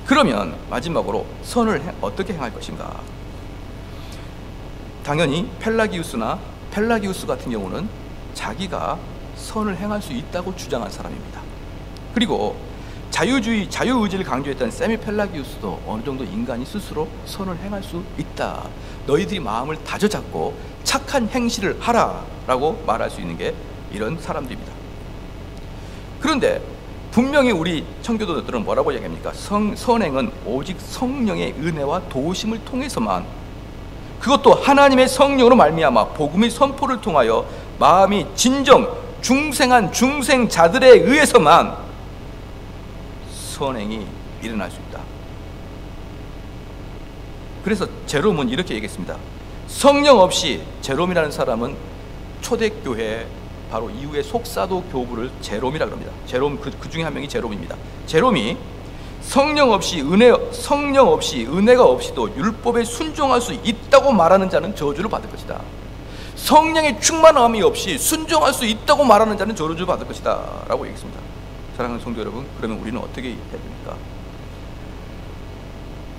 그러면 마지막으로 선을 어떻게 행할 것인가? 당연히 펠라기우스 같은 경우는 자기가 선을 행할 수 있다고 주장한 사람입니다. 그리고 자유의지를 강조했던 세미 펠라기우스도 어느 정도 인간이 스스로 선을 행할 수 있다, 너희들이 마음을 다져잡고 착한 행실을 하라 라고 말할 수 있는 게 이런 사람들입니다. 그런데 분명히 우리 청교도들은 뭐라고 얘기합니까? 선행은 오직 성령의 은혜와 도우심을 통해서만, 그것도 하나님의 성령으로 말미암아 복음의 선포를 통하여 마음이 진정 중생한 중생자들에 의해서만 선행이 일어날 수 있다. 그래서 제롬은 이렇게 얘기했습니다. 성령 없이, 제롬이라는 사람은 초대교회 바로 이후에 속사도 교부를 제롬이라고 합니다. 제롬 그 중에 한 명이 제롬입니다. 제롬이 성령 없이 은혜가 없이도 율법에 순종할 수 있다고 말하는 자는 저주를 받을 것이다. 성령의 충만함이 없이 순종할 수 있다고 말하는 자는 저주를 받을 것이다 라고 얘기했습니다. 사랑하는 성도 여러분, 그러면 우리는 어떻게 해야 됩니까?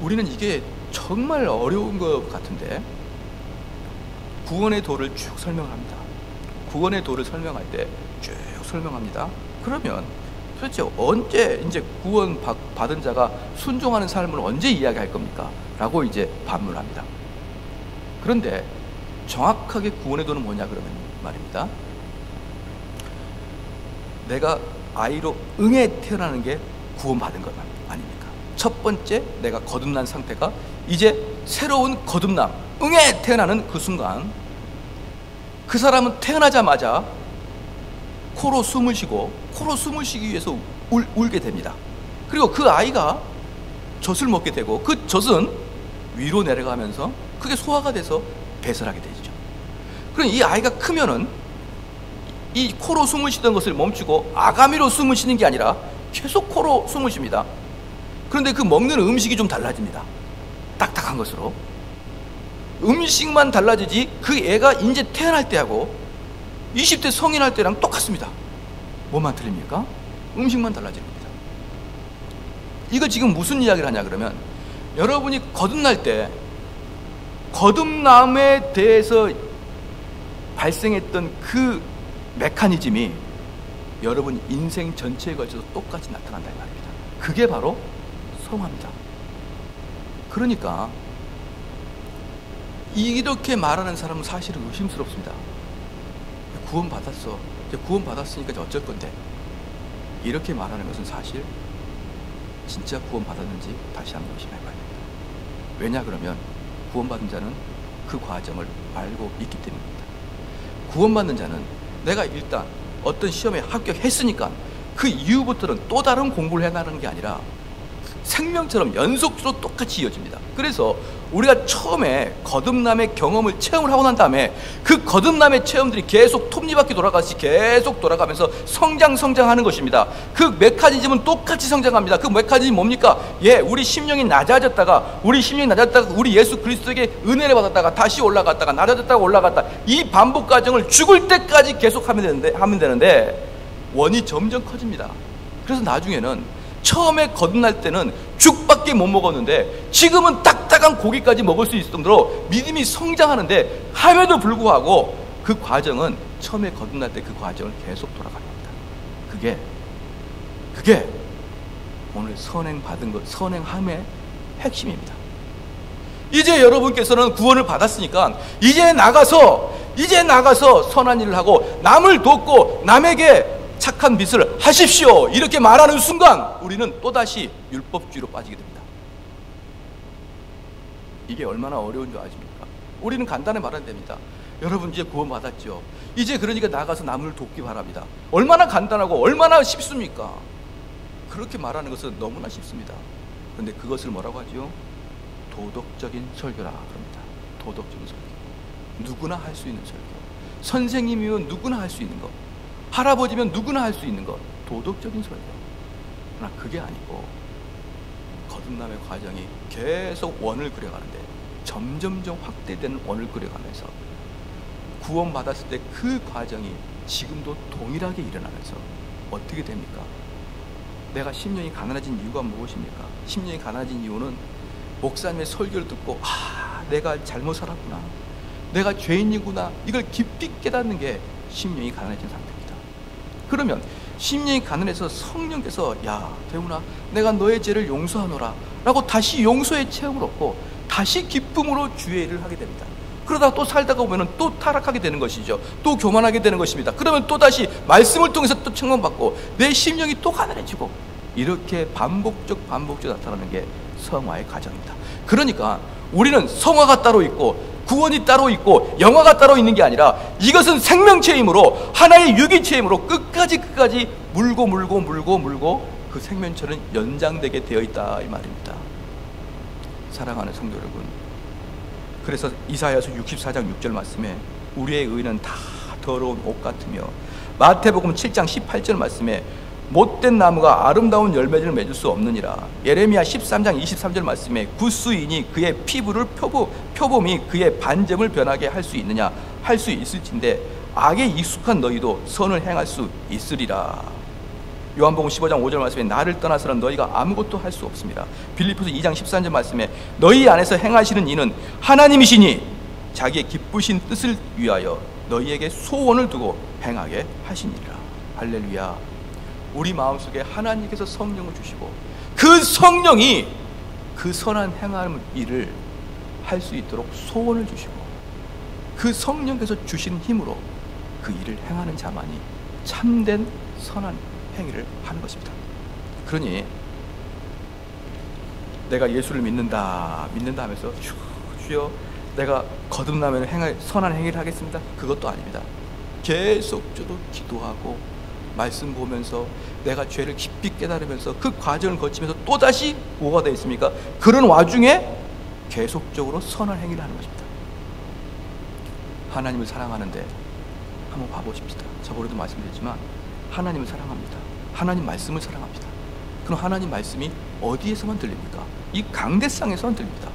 우리는 이게 정말 어려운 것 같은데 구원의 도를 쭉 설명합니다. 구원의 도를 설명할 때 쭉 설명합니다. 그러면 도대체 언제 이제 구원 받은 자가 순종하는 삶을 언제 이야기할 겁니까? 라고 이제 반문합니다. 그런데 정확하게 구원의 도는 뭐냐 그러면 말입니다. 내가 아이로 응에 태어나는 게 구원받은 것 아닙니까? 첫 번째 내가 거듭난 상태가 이제 새로운 거듭남, 응에 태어나는 그 순간 그 사람은 태어나자마자 코로 숨을 쉬기 위해서 울게 됩니다. 그리고 그 아이가 젖을 먹게 되고 그 젖은 위로 내려가면서 그게 소화가 돼서 배설하게 되죠. 그럼 이 아이가 크면은 이 코로 숨을 쉬던 것을 멈추고 아가미로 숨을 쉬는 게 아니라 계속 코로 숨을 쉽니다. 그런데 그 먹는 음식이 좀 달라집니다. 딱딱한 것으로. 음식만 달라지지 그 애가 이제 태어날 때하고 20대 성인할 때랑 똑같습니다. 뭐만 틀립니까? 음식만 달라지는 겁니다. 이거 지금 무슨 이야기를 하냐 그러면, 여러분이 거듭날 때 거듭남에 대해서 발생했던 그 메커니즘이 여러분 인생 전체에 걸쳐서 똑같이 나타난다 이 말입니다. 그게 바로 성화입니다. 그러니까 이렇게 말하는 사람은 사실은 의심스럽습니다. 구원받았어. 구원받았으니까 이제 어쩔 건데. 이렇게 말하는 것은 사실 진짜 구원받았는지 다시 한번 의심해 봐야 됩니다. 왜냐 그러면 구원받은 자는 그 과정을 알고 있기 때문입니다. 구원받는 자는 내가 일단 어떤 시험에 합격했으니까 그 이후부터는 또 다른 공부를 해나가는 게 아니라 생명처럼 연속적으로 똑같이 이어집니다. 그래서 우리가 처음에 거듭남의 경험을 체험을 하고 난 다음에 그 거듭남의 체험들이 계속 톱니바퀴 돌아가듯이 계속 돌아가면서 성장하는 것입니다. 그 메커니즘은 똑같이 성장합니다. 그 메커니즘이 뭡니까? 우리 심령이 낮아졌다가 우리 예수 그리스도에게 은혜를 받았다가 다시 올라갔다가 낮아졌다가 올라갔다, 이 반복 과정을 죽을 때까지 계속 하면 되는데 원이 점점 커집니다. 그래서 나중에는 처음에 거듭날 때는 죽밖에 못 먹었는데 지금은 딱딱한 고기까지 먹을 수 있을 정도로 믿음이 성장하는데, 함에도 불구하고 그 과정은 처음에 거듭날 때 그 과정을 계속 돌아갑니다. 그게 오늘 선행함의 핵심입니다. 이제 여러분께서는 구원을 받았으니까 이제 나가서 선한 일을 하고 남을 돕고 남에게 착한 빛을 하십시오 이렇게 말하는 순간 우리는 또다시 율법주의로 빠지게 됩니다. 이게 얼마나 어려운 줄 아십니까? 우리는 간단히 말하면 됩니다. 여러분 이제 구원받았죠. 이제 그러니까 나가서 남을 돕기 바랍니다. 얼마나 간단하고 얼마나 쉽습니까? 그렇게 말하는 것은 너무나 쉽습니다. 그런데 그것을 뭐라고 하죠? 도덕적인 설교라 그럽니다. 도덕적인 설교. 누구나 할 수 있는 설교. 선생님이면 누구나 할 수 있는 것. 할아버지면 누구나 할 수 있는 것, 도덕적인 설교. 그러나 그게 아니고 거듭남의 과정이 계속 원을 그려가는데 점점점 확대되는 원을 그려가면서 구원받았을 때 그 과정이 지금도 동일하게 일어나면서 어떻게 됩니까? 내가 심령이 가난해진 이유가 무엇입니까? 심령이 가난해진 이유는 목사님의 설교를 듣고 내가 잘못 살았구나, 내가 죄인이구나, 이걸 깊이 깨닫는 게 심령이 가난해진 상태입니다. 그러면 심령이 가난해서 성령께서 야 대훈아, 내가 너의 죄를 용서하노라 라고 다시 용서의 체험을 얻고 다시 기쁨으로 주의 일을 하게 됩니다. 그러다가 또 살다가 보면 또 타락하게 되는 것이죠. 또 교만하게 되는 것입니다. 그러면 또 다시 말씀을 통해서 또 청원받고 내 심령이 또 가난해지고, 이렇게 반복적 나타나는 게 성화의 과정입니다. 그러니까 우리는 성화가 따로 있고 구원이 따로 있고 영화가 따로 있는 게 아니라 이것은 생명체이므로, 하나의 유기체이므로 끝까지 물고 그 생명체는 연장되게 되어 있다 이 말입니다. 사랑하는 성도 여러분, 그래서 이사야서 64장 6절 말씀에 우리의 의는 다 더러운 옷 같으며, 마태복음 7장 18절 말씀에 못된 나무가 아름다운 열매를 맺을 수 없느니라, 예레미야 13장 23절 말씀에 굿수인이 그의 피부를 표범이 그의 반점을 변하게 할 수 있느냐, 할 수 있을진데 악에 익숙한 너희도 선을 행할 수 있으리라. 요한복음 15장 5절 말씀에 나를 떠나서는 너희가 아무것도 할 수 없습니다. 빌립보서 2장 13절 말씀에 너희 안에서 행하시는 이는 하나님이시니 자기의 기쁘신 뜻을 위하여 너희에게 소원을 두고 행하게 하시니라. 할렐루야. 우리 마음속에 하나님께서 성령을 주시고 그 성령이 그 선한 행할 일을 할 수 있도록 소원을 주시고, 그 성령께서 주신 힘으로 그 일을 행하는 자만이 참된 선한 행위를 하는 것입니다. 그러니 내가 예수를 믿는다 하면서 주여 내가 거듭나면 선한 행위를 하겠습니다, 그것도 아닙니다. 계속적으로 기도하고 말씀 보면서 내가 죄를 깊이 깨달으면서 그 과정을 거치면서 또다시 뭐가 되어 있습니까? 그런 와중에 계속적으로 선한 행위를 하는 것입니다. 하나님을 사랑하는데 한번 봐보십시다. 저번에도 말씀드렸지만 하나님을 사랑합니다. 하나님 말씀을 사랑합니다. 그럼 하나님 말씀이 어디에서만 들립니까? 이 강대상에서만 들립니다.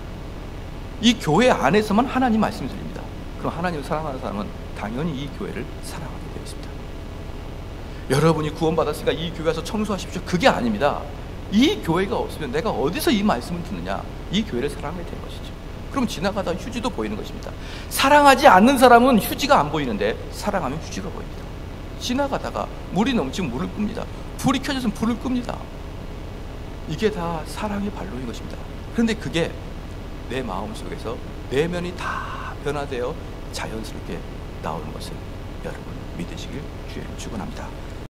이 교회 안에서만 하나님 말씀이 들립니다. 그럼 하나님을 사랑하는 사람은 당연히 이 교회를 사랑하게 되어 있습니다. 여러분이 구원받았으니까 이 교회 와서 청소하십시오, 그게 아닙니다. 이 교회가 없으면 내가 어디서 이 말씀을 듣느냐, 이 교회를 사랑하게 된 것이죠. 그럼 지나가다 휴지도 보이는 것입니다. 사랑하지 않는 사람은 휴지가 안 보이는데 사랑하면 휴지가 보입니다. 지나가다가 물이 넘치면 물을 끕니다. 불이 켜져서 불을 끕니다. 이게 다 사랑의 발로인 것입니다. 그런데 그게 내 마음속에서 내면이 다 변화되어 자연스럽게 나오는 것을 여러분 믿으시길 주의 축원합니다.